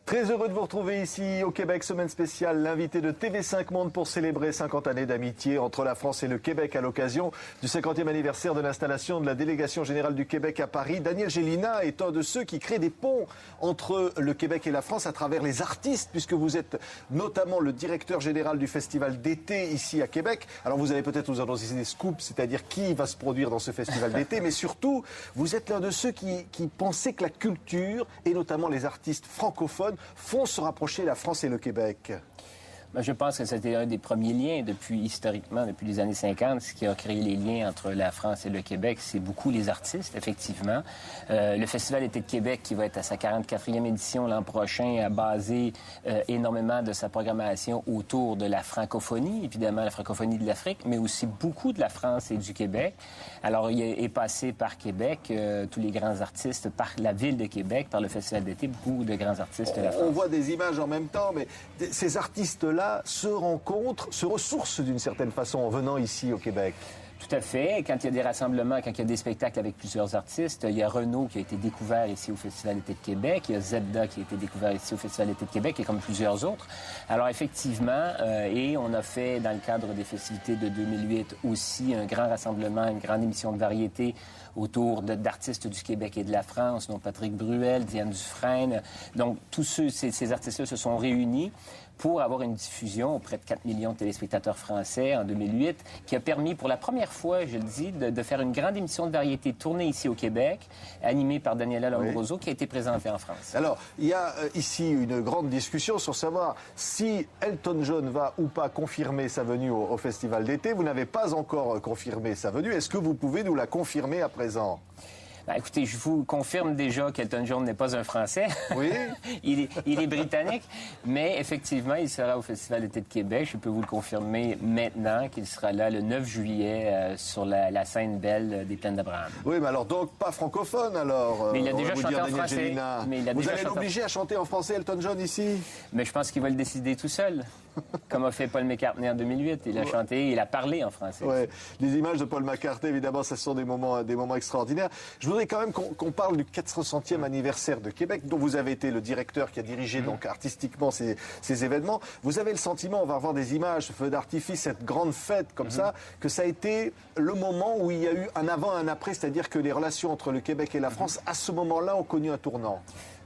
Très heureux de vous retrouver ici au Québec, semaine spéciale, l'invité de TV5 Monde pour célébrer 50 années d'amitié entre la France et le Québec à l'occasion du 50e anniversaire de l'installation de la délégation générale du Québec à Paris. Daniel Gélina est un de ceux qui créent des ponts entre le Québec et la France à travers les artistes, puisque vous êtes notamment le directeur général du festival d'été ici à Québec. Alors vous allez peut-être nous annoncer des scoops, c'est-à-dire qui va se produire dans ce festival d'été, mais surtout, vous êtes l'un de ceux qui pensaient que la culture, et notamment les artistes francophones, font se rapprocher la France et le Québec. Je pense que c'était un des premiers liens historiquement, depuis les années 50. Ce qui a créé les liens entre la France et le Québec, c'est beaucoup les artistes, effectivement. Le Festival d'été de Québec, qui va être à sa 44e édition l'an prochain, a basé énormément de sa programmation autour de la francophonie, évidemment la francophonie de l'Afrique, mais aussi beaucoup de la France et du Québec. Alors, il est passé par Québec, tous les grands artistes, par la ville de Québec, par le Festival d'été, beaucoup de grands artistes de la France. On voit des images en même temps, mais ces artistes-là se rencontrent, se ressourcent d'une certaine façon en venant ici au Québec. Tout à fait. Quand il y a des rassemblements, quand il y a des spectacles avec plusieurs artistes, il y a Renaud qui a été découvert ici au Festival d'été de Québec, il y a Zebda qui a été découvert ici au Festival d'été de Québec, et comme plusieurs autres. Alors effectivement, et on a fait dans le cadre des festivités de 2008 aussi un grand rassemblement, une grande émission de variété autour d'artistes du Québec et de la France, dont Patrick Bruel, Diane Dufresne. Donc tous ces artistes-là se sont réunis pour avoir une diffusion auprès de 4 millions de téléspectateurs français en 2008, qui a permis pour la première fois, je le dis, de faire une grande émission de variété tournée ici au Québec, animée par Daniela Lombroso, qui a été présentée en France. Alors, il y a ici une grande discussion sur savoir si Elton John va ou pas confirmer sa venue au Festival d'été. Vous n'avez pas encore confirmé sa venue. Est-ce que vous pouvez nous la confirmer à présent ? Écoutez, je vous confirme déjà qu'Elton John n'est pas un Français. Oui. il est britannique, mais effectivement, il sera au Festival d'été de Québec. Je peux vous le confirmer maintenant qu'il sera là le 9 juillet sur la scène belle des Plaines d'Abraham. Oui, mais alors donc pas francophone alors. Mais il a déjà chanté en français. Vous allez l'obliger à chanter en français, Elton John, ici? Mais je pense qu'il va le décider tout seul. Comme a fait Paul McCartney en 2008. Il a chanté, il a parlé en français. Ouais. Les images de Paul McCartney, évidemment, ce sont des moments extraordinaires. Je voudrais quand même qu'on parle du 400e anniversaire de Québec, dont vous avez été le directeur qui a dirigé donc artistiquement ces événements. Vous avez le sentiment, on va revoir des images, ce feu d'artifice, cette grande fête comme ça, que ça a été le moment où il y a eu un avant, un après, c'est-à-dire que les relations entre le Québec et la France, à ce moment-là, ont connu un tournant.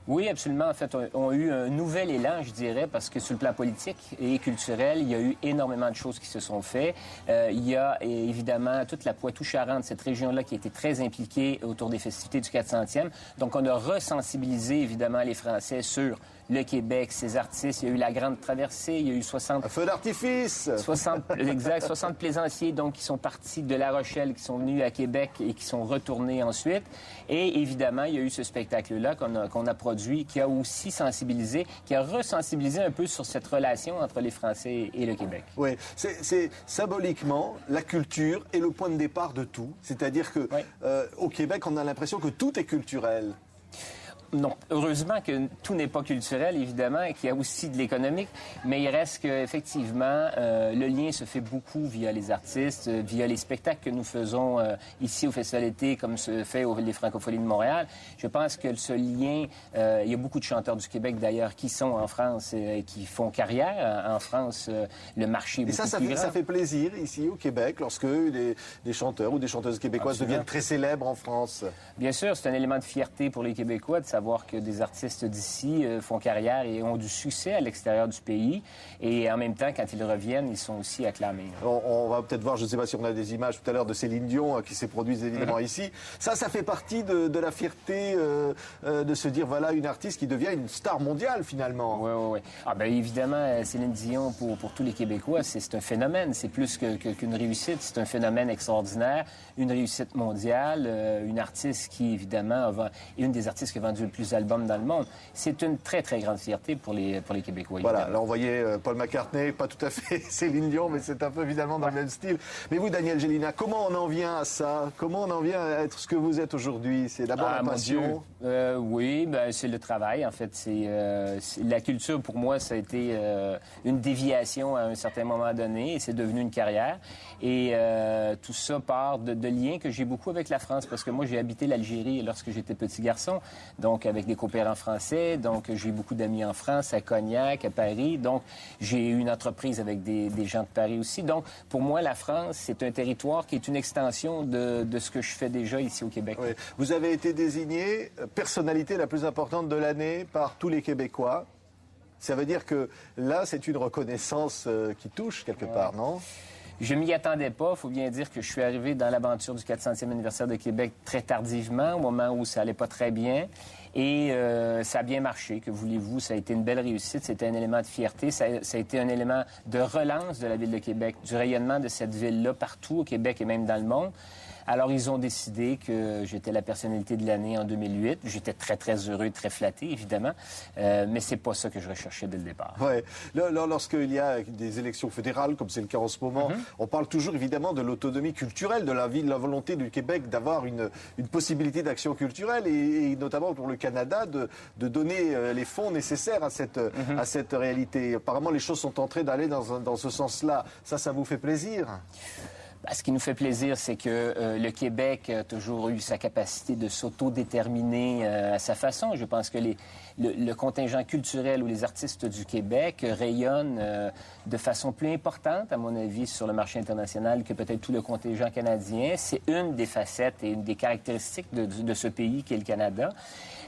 Oui, absolument. En fait, on a eu un nouvel élan, je dirais, parce que sur le plan politique et culturel, il y a eu énormément de choses qui se sont faites. Il y a évidemment toute la Poitou-Charentes, cette région-là qui a été très impliquée autour des festivités du 400e. Donc, on a resensibilisé évidemment les Français sur le Québec, ses artistes. Il y a eu la Grande Traversée, il y a eu 60... Un feu d'artifice! 60 plaisanciers, donc, qui sont partis de La Rochelle, qui sont venus à Québec et qui sont retournés ensuite. Et évidemment, il y a eu ce spectacle-là qu'on a produit, qui a aussi sensibilisé, qui a resensibilisé un peu sur cette relation entre les Français et le Québec. Oui, c'est symboliquement, la culture est le point de départ de tout. C'est-à-dire que au Québec, on a l'impression que tout est culturel. Non, heureusement que tout n'est pas culturel, évidemment, et qu'il y a aussi de l'économique, mais il reste qu'effectivement, le lien se fait beaucoup via les artistes, via les spectacles que nous faisons ici au Festival d'été, comme se fait les Francophonies de Montréal. Je pense que ce lien, il y a beaucoup de chanteurs du Québec, d'ailleurs, qui sont en France et qui font carrière. En France, le marché est beaucoup plus grand. Ça fait plaisir, ici, au Québec, lorsque des chanteurs ou des chanteuses québécoises deviennent très célèbres en France. Bien sûr, c'est un élément de fierté pour les Québécois de savoir que des artistes d'ici font carrière et ont du succès à l'extérieur du pays. Et en même temps, quand ils reviennent, ils sont aussi acclamés. On va peut-être voir, je ne sais pas si on a des images tout à l'heure de Céline Dion qui s'est produite évidemment ici. Ça fait partie de la fierté de se dire, voilà, une artiste qui devient une star mondiale finalement. Oui. Ah ben évidemment, Céline Dion, pour tous les Québécois, c'est un phénomène. C'est plus qu'une réussite. C'est un phénomène extraordinaire, une réussite mondiale, une artiste qui, évidemment, est une des artistes qui a vendu le plus d'albums dans le monde. C'est une très, très grande fierté pour les Québécois. Voilà, évidemment. Là on voyait Paul McCartney, pas tout à fait Céline Dion, mais c'est un peu évidemment dans le même style. Mais vous, Daniel Gélina, comment on en vient à ça? Comment on en vient à être ce que vous êtes aujourd'hui? C'est d'abord la passion? Oui, c'est le travail, en fait. La culture, pour moi, ça a été une déviation à un certain moment donné, et c'est devenu une carrière. Et tout ça part de liens que j'ai beaucoup avec la France, parce que moi, j'ai habité l'Algérie lorsque j'étais petit garçon. Donc, donc avec des coopérants français. Donc, j'ai beaucoup d'amis en France, à Cognac, à Paris. Donc, j'ai eu une entreprise avec des gens de Paris aussi. Donc, pour moi, la France, c'est un territoire qui est une extension de ce que je fais déjà ici au Québec. Oui. Vous avez été désignée personnalité la plus importante de l'année par tous les Québécois. Ça veut dire que là, c'est une reconnaissance qui touche quelque part, non? Je m'y attendais pas. Il faut bien dire que je suis arrivé dans l'aventure du 400e anniversaire de Québec très tardivement, au moment où ça allait pas très bien. Et ça a bien marché, que voulez-vous. Ça a été une belle réussite. C'était un élément de fierté. Ça a été un élément de relance de la Ville de Québec, du rayonnement de cette ville-là partout au Québec et même dans le monde. Alors, ils ont décidé que j'étais la personnalité de l'année en 2008. J'étais très, très heureux, très flatté, évidemment. Mais c'est pas ça que je recherchais dès le départ. Oui. Lorsqu'il y a des élections fédérales, comme c'est le cas en ce moment, on parle toujours, évidemment, de l'autonomie culturelle de la ville, de la volonté du Québec d'avoir une possibilité d'action culturelle et notamment pour le Canada, de donner les fonds nécessaires à cette réalité. Apparemment, les choses sont en train d'aller dans ce sens-là. Ça vous fait plaisir? Ce qui nous fait plaisir, c'est que le Québec a toujours eu sa capacité de s'autodéterminer à sa façon. Je pense que le contingent culturel ou les artistes du Québec rayonnent de façon plus importante, à mon avis, sur le marché international que peut-être tout le contingent canadien. C'est une des facettes et une des caractéristiques de ce pays qu'est le Canada.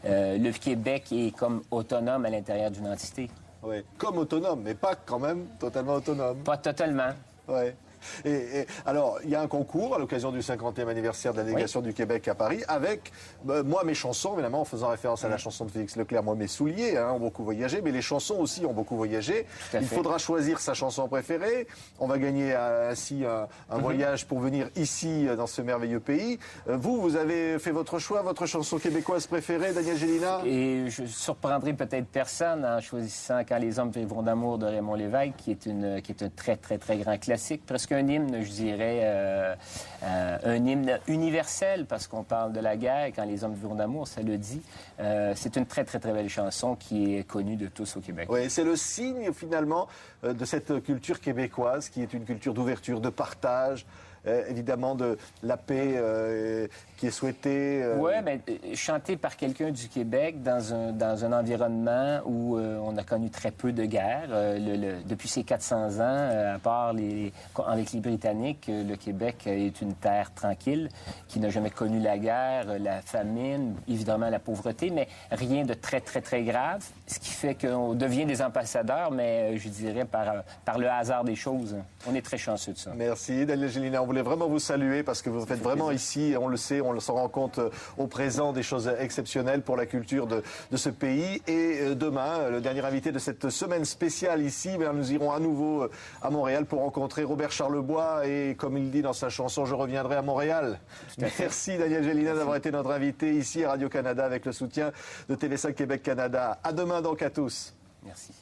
Le Québec est comme autonome à l'intérieur d'une entité. Oui, comme autonome, mais pas quand même totalement autonome. Pas totalement. Oui. Alors, il y a un concours à l'occasion du 50e anniversaire de la délégation du Québec à Paris avec, moi, mes chansons, évidemment, en faisant référence à la chanson de Félix Leclerc, moi, mes souliers ont beaucoup voyagé, mais les chansons aussi ont beaucoup voyagé. Il faudra choisir sa chanson préférée. On va gagner ainsi un voyage pour venir ici, dans ce merveilleux pays. Vous avez fait votre choix, votre chanson québécoise préférée, Daniel Gélina? Et je surprendrai peut-être personne en choisissant Quand les hommes vivront d'amour de Raymond Lévesque, qui est un très, très, très grand classique, presque un hymne, je dirais, un hymne universel, parce qu'on parle de la guerre, et Quand les hommes vivront d'amour, ça le dit. C'est une très, très, très belle chanson qui est connue de tous au Québec. Oui, c'est le signe, finalement, de cette culture québécoise, qui est une culture d'ouverture, de partage, évidemment de la paix qui est souhaitée. Oui, mais chanté par quelqu'un du Québec dans un environnement où on a connu très peu de guerre. Depuis ces 400 ans, à part avec les Britanniques, le Québec est une terre tranquille qui n'a jamais connu la guerre, la famine, évidemment la pauvreté, mais rien de très, très, très grave. Ce qui fait qu'on devient des ambassadeurs, mais je dirais par le hasard des choses. On est très chanceux de ça. Merci, Daniel Gélina. On voulait vraiment vous saluer parce que vous faites vraiment ici, on le sait, on s'en rend compte au présent, des choses exceptionnelles pour la culture de ce pays. Et demain, le dernier invité de cette semaine spéciale ici, nous irons à nouveau à Montréal pour rencontrer Robert Charlebois. Et comme il dit dans sa chanson, je reviendrai à Montréal. Merci, Daniel Gélina, d'avoir été notre invité ici à Radio-Canada avec le soutien de TV5 Québec Canada. À demain donc à tous. Merci.